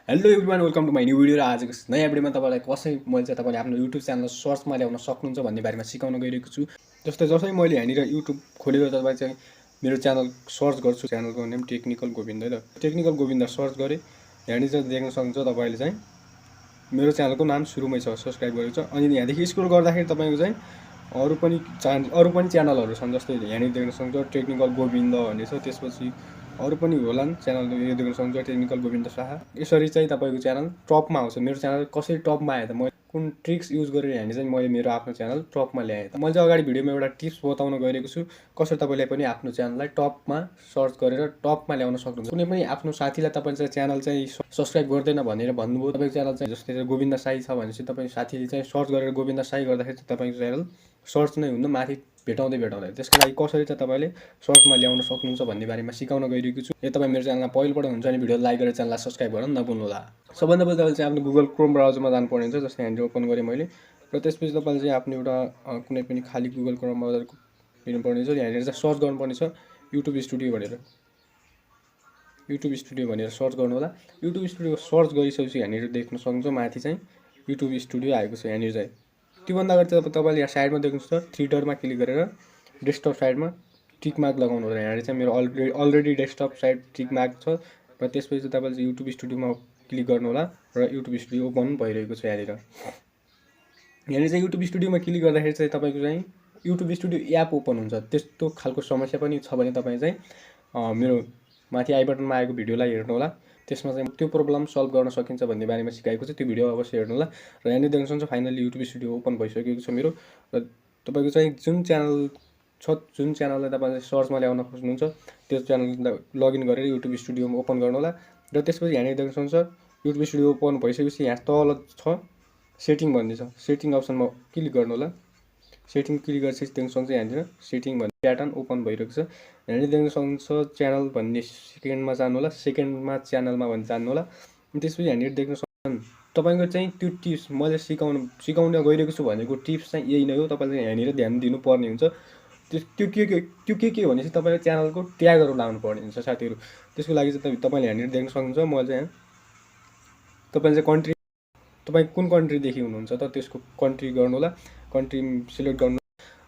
Hello everyone welcome to my new video. र आजको नयाँ भिडियोमा तपाईँलाई कसरी मैले चाहिँ तपाईँले आफ्नो युट्युब च्यानल सर्चमा ल्याउन सक्नुहुन्छ भन्ने बारेमा सिकाउन गइरहेको छु। जसै मैले यहाँनिर युट्युब खोलेर तपाईँ चाहिँ मेरो च्यानल सर्च गर्छु। च्यानलको नेम टेक्निकल गोविन्द है त। टेक्निकल गोविन्द सर्च गरेँ, यहाँनिर चाहिँ देख्न सक्नुहुन्छ तपाईँले चाहिँ मेरो च्यानलको नाम सुरुमै छ, सब्सक्राइब गरेको छ। अनि यहाँदेखि स्क्रोल गर्दाखेरि तपाईँको चाहिँ अरू पनि च्यानलहरू छन्। जस्तै यहाँनिर देख्न सक्नुहुन्छ टेक्निकल गोविन्द भन्ने छ। त्यसपछि अरू पनि होलान् च्यानल, यो देख्न सक्नुहुन्छ टेक्निकल गोविन्द शाह। यसरी चाहिँ तपाईँको च्यानल टपमा आउँछ। मेरो च्यानल कसरी टपमा आयो त, मैले कुन ट्रिक्स युज गरेर यहाँनिर चाहिँ मैले मेरो आफ्नो च्यानल टपमा ल्याएँ त। मैले चाहिँ अगाडि भिडियोमा एउटा टिप्स बताउन गइरहेको छु, कसरी तपाईँले पनि आफ्नो च्यानललाई टपमा सर्च गरेर टपमा ल्याउन सक्नुहुन्छ। कुनै पनि आफ्नो साथीलाई तपाईँले चाहिँ च्यानल चाहिँ सब्सक्राइब गर्दैन भनेर भन्नुभयो, तपाईँको च्यानल चाहिँ जस्तै गोविन्द साई छ भनेपछि तपाईँ साथीले चाहिँ सर्च गरेर गोविन्द साई गर्दाखेरि तपाईँको च्यानल सर्च नै हुन्न, माथि भेटाउँदै त्यसको लागि कसरी चाहिँ तपाईँले सर्चमा ल्याउन सक्नुहुन्छ भन्ने बारेमा सिकाउन गइरहेको छु। यो तपाईँ मेरो च्यानलमा पहिलोपल्ट हुन्छ भने भिडियो लाइक गरेर च्यानललाई सब्सक्राइब गर्न नभुल्नुहोला। सबभन्दा पहिला तपाईँले चाहिँ आफ्नो गुगल क्रोम ब्राउजरमा जानुपर्ने हुन्छ। जस्तै यहाँनिर ओपन गरेँ मैले, र त्यसपछि तपाईँले चाहिँ आफ्नो एउटा कुनै पनि खाली गुगल क्रोम ब्राउजर हेर्नुपर्ने छ। यहाँनिर चाहिँ सर्च गर्नुपर्ने छ युट्युब स्टुडियो भनेर। युट्युब स्टुडियो भनेर सर्च गर्नु होला। युट्युब स्टुडियो सर्च गरिसकेपछि यहाँनिर देख्न सक्नुहुन्छ माथि चाहिँ युट्युब स्टुडियो आएको छ। यहाँनिर चाहिँ त्योभन्दा अगाडि चाहिँ तपाईँले यहाँ साइडमा देख्नुहुन्छ थ्री डटमा क्लिक गरेर डेस्कटप साइडमा टिक मार्क लगाउनु होला। यहाँनिर चाहिँ मेरो already desktop side tick mark छ। र त्यसपछि चाहिँ तपाईँले चाहिँ युट्युब स्टुडियोमा क्लिक गर्नु होला र युट्युब स्टुडियो ओपन भइरहेको छ। यहाँनिर चाहिँ युट्युब स्टुडियोमा क्लिक गर्दाखेरि चाहिँ तपाईँको चाहिँ युट्युब स्टुडियो एप ओपन हुन्छ। त्यस्तो खालको समस्या पनि छ भने तपाईँ चाहिँ मेरो माथि आई बटनमा आएको भिडियोलाई हेर्नु होला। त्यसमा चाहिँ त्यो प्रब्लम सल्भ गर्न सकिन्छ भन्ने बारेमा सिकाएको छ, त्यो भिडियो अवश्य हेर्नु होला। र यहाँनिर देख्न सक्नुहुन्छ फाइनली युट्युब स्टुडियो ओपन भइसकेको छ मेरो। र तपाईँको चाहिँ जुन च्यानललाई तपाईँले सर्चमा ल्याउन खोज्नुहुन्छ त्यो च्यानल लगइन गरेर युट्युब स्टुडियोमा ओपन गर्नु होला। र त्यसपछि यहाँनिर देख्न सक्नुहुन्छ युट्युब स्टुडियो ओपन भइसकेपछि यहाँ तल छ सेटिङ भन्ने छ, सेटिङ अप्सनमा क्लिक गर्नु होला। सेटिङ क्लिक गरेपछि देख्न सक्नुहुन्छ यहाँनिर सेटिङ भन्ने प्याटर्न ओपन भइरहेको छ। यहाँनिर देख्न सक्नुहुन्छ च्यानल भन्ने सेकेन्डमा जानु होला, सेकेन्डमा च्यानलमा भन्ने जानु होला। अनि त्यसपछि यहाँनिर देख्न सक्नुहुन्छ तपाईँको चाहिँ त्यो टिप्स मैले सिकाउन गइरहेको छु भनेको टिप्स चाहिँ यही नै हो। तपाईँले यहाँनिर ध्यान दिनुपर्ने हुन्छ। त्यो के हो भनेपछि तपाईँको च्यानलको ट्यागहरू लाउनु पर्ने हुन्छ साथीहरू। त्यसको लागि चाहिँ तपाईँले यहाँनिर देख्न सक्नुहुन्छ मैले चाहिँ तपाईँले चाहिँ कन्ट्री, तपाईँ कुन कन्ट्रीदेखि हुनुहुन्छ त त्यसको कन्ट्री गर्नु होला, कन्ट्री सिलेक्ट गर्नु।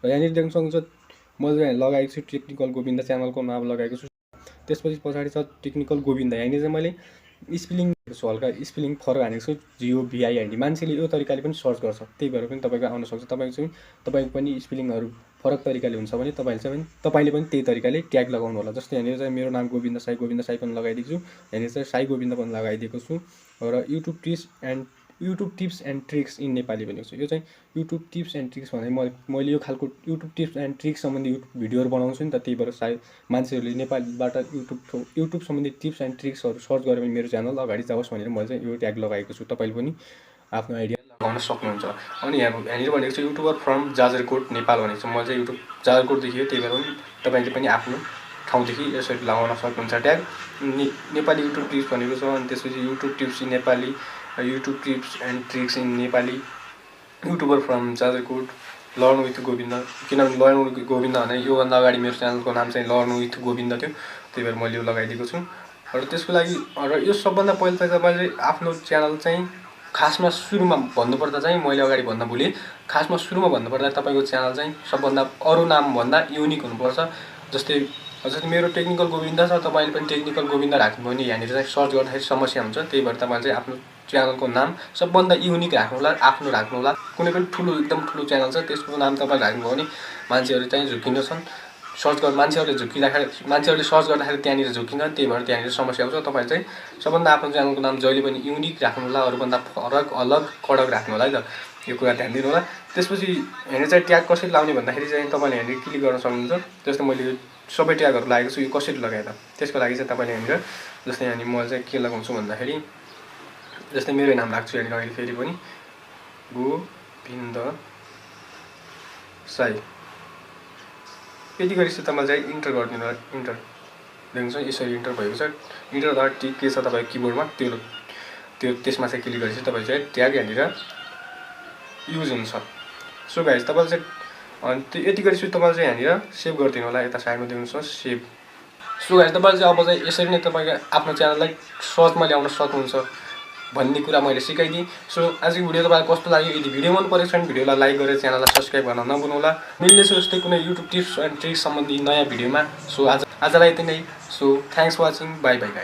र यहाँनिर देख्न सक्नुहुन्छ मैले चाहिँ लगाएको छु टेक्निकल गोविन्द, च्यानलको नाम लगाएको छु। त्यसपछि पछाडि छ टेक्निकल गोविन्द। यहाँनिर चाहिँ मैले स्पेलिङ हल्का स्पेलिङ फरक हानेको छु, GOVIND। मान्छेले यो तरिकाले पनि सर्च गर्छ, त्यही भएर पनि तपाईँको आउन सक्छ। तपाईँको पनि स्पेलिङहरू फरक तरिकाले हुन्छ भने तपाईँले पनि त्यही तरिकाले ट्याग लगाउनु होला। जस्तै यहाँनिर चाहिँ मेरो नाम गोविन्द साई पनि लगाइदिएको छु, यहाँनिर चाहिँ साई गोविन्द पनि लगाइदिएको छु। र YouTube tips and tricks in Nepali भनेको छु। यो चाहिँ युट्युब टिप्स एन्ड ट्रिक्स भने मैले यो खालको युट्युब टिप्स एन्ड ट्रिक्स सम्बन्धी भिडियोहरू बनाउँछु नि त, त्यही भएर सायद मान्छेहरूले नेपालीबाट युट्युब सम्बन्धी टिप्स एन्ड ट्रिक्सहरू सर्च गरेर मेरो च्यानल अगाडि जाओस् भनेर मैले चाहिँ यो ट्याग लगाएको छु। तपाईँले पनि आफ्नो आइडिया लगाउन सक्नुहुन्छ। अनि यहाँनिर भनेको छ युट्युबर फ्रम जाजरकोट नेपाल भनेको छ। म चाहिँ युट्युब जाजरकोटदेखि हो, त्यही भएर तपाईँले पनि आफ्नो ठाउँदेखि यसरी लगाउन सक्नुहुन्छ ट्याग। नेपाली युट्युब टिप्स भनेको छ। अनि त्यसपछि YouTube tips in Nepali, YouTube tips and tricks in Nepali, YouTuber from Jajarkot, learn with Govind. किनभने लर्न विथ गोविन्द भने योभन्दा अगाडि मेरो च्यानलको नाम चाहिँ लर्न विथ गोविन्द थियो, त्यही भएर मैले यो लगाइदिएको छु। र त्यसको लागि यो सबभन्दा पहिला चाहिँ तपाईँले आफ्नो च्यानल चाहिँ खासमा सुरुमा भन्नुपर्दा चाहिँ मैले अगाडि भन्न भुलेँ, खासमा सुरुमा भन्नुपर्दा तपाईँको च्यानल चाहिँ सबभन्दा अरू नामभन्दा युनिक हुनुपर्छ। जस्तै मेरो टेक्निकल गोविन्द छ, तपाईँले पनि टेक्निकल गोविन्द राख्नु भने यहाँनिर चाहिँ सर्च गर्दाखेरि समस्या हुन्छ। त्यही भएर तपाईँले चाहिँ आफ्नो च्यानलको नाम सबभन्दा युनिक राख्नु होला, आफ्नो राख्नु होला। कुनै पनि एकदम ठुलो च्यानल छ त्यसको नाम तपाईँले राख्नुभयो भने मान्छेहरू चाहिँ झुक्किन्छन्, मान्छेहरूले सर्च गर्दाखेरि त्यहाँनिर झुक्किन्छन्, त्यही भएर त्यहाँनिर समस्या आउँछ। तपाईँले चाहिँ सबभन्दा आफ्नो च्यानलको नाम जहिले पनि युनिक राख्नु होला, अरूभन्दा फरक अलग कडक राख्नु होला है त, यो कुरा ध्यान दिनु होला। त्यसपछि यहाँनिर चाहिँ ट्याग कसरी लाउने भन्दाखेरि चाहिँ तपाईँले यहाँनिर क्लिक गर्न सक्नुहुन्छ। जस्तै मैले सबै ट्यागहरू लगाएको छु, यो कसरी लगाएँ त, त्यसको लागि चाहिँ तपाईँले यहाँनिर जस्तै यहाँनिर म चाहिँ के लगाउँछु भन्दाखेरि जस्तै मेरो नाम राख्छु यहाँनिर अहिले फेरि पनि गोविन्द साई। यति गरेपछि तपाईँले चाहिँ इन्टर गरिदिनु होला। इन्टर देख्नुहुन्छ यसरी इन्टर भएको छ। इन्टर अथवा टिक के छ तपाईँको किबोर्डमा त्यसमा चाहिँ क्लिक गरेपछि तपाईँ चाहिँ ट्याग यहाँनिर युज हुन्छ। सो गाइज तपाईँले चाहिँ अनि यति गरेपछि तपाईँले चाहिँ यहाँनिर सेभ गरिदिनु होला। यता साइडमा देख्नुहोस् सेभ। सो गाइज तपाईँले चाहिँ अब चाहिँ यसरी नै तपाईँको आफ्नो च्यानललाई सर्चमा ल्याउन सक्नुहुन्छ। भन्ने कुरा मैले सिकाइदिएँ। सो आजको भिडियो तपाईँलाई कस्तो लाग्यो? यदि भिडियो मन परेको छ भने भिडियोलाई लाइक गरेर च्यानललाई सब्सक्राइब गर्न नभुल्नुहोला। मिल्नेछ जस्तै कुनै युट्युब टिप्स एन्ड ट्रिक्स सम्बन्धी नयाँ भिडियोमा। सो आजलाई यति नै। So thanks for watching. Bye bye guys.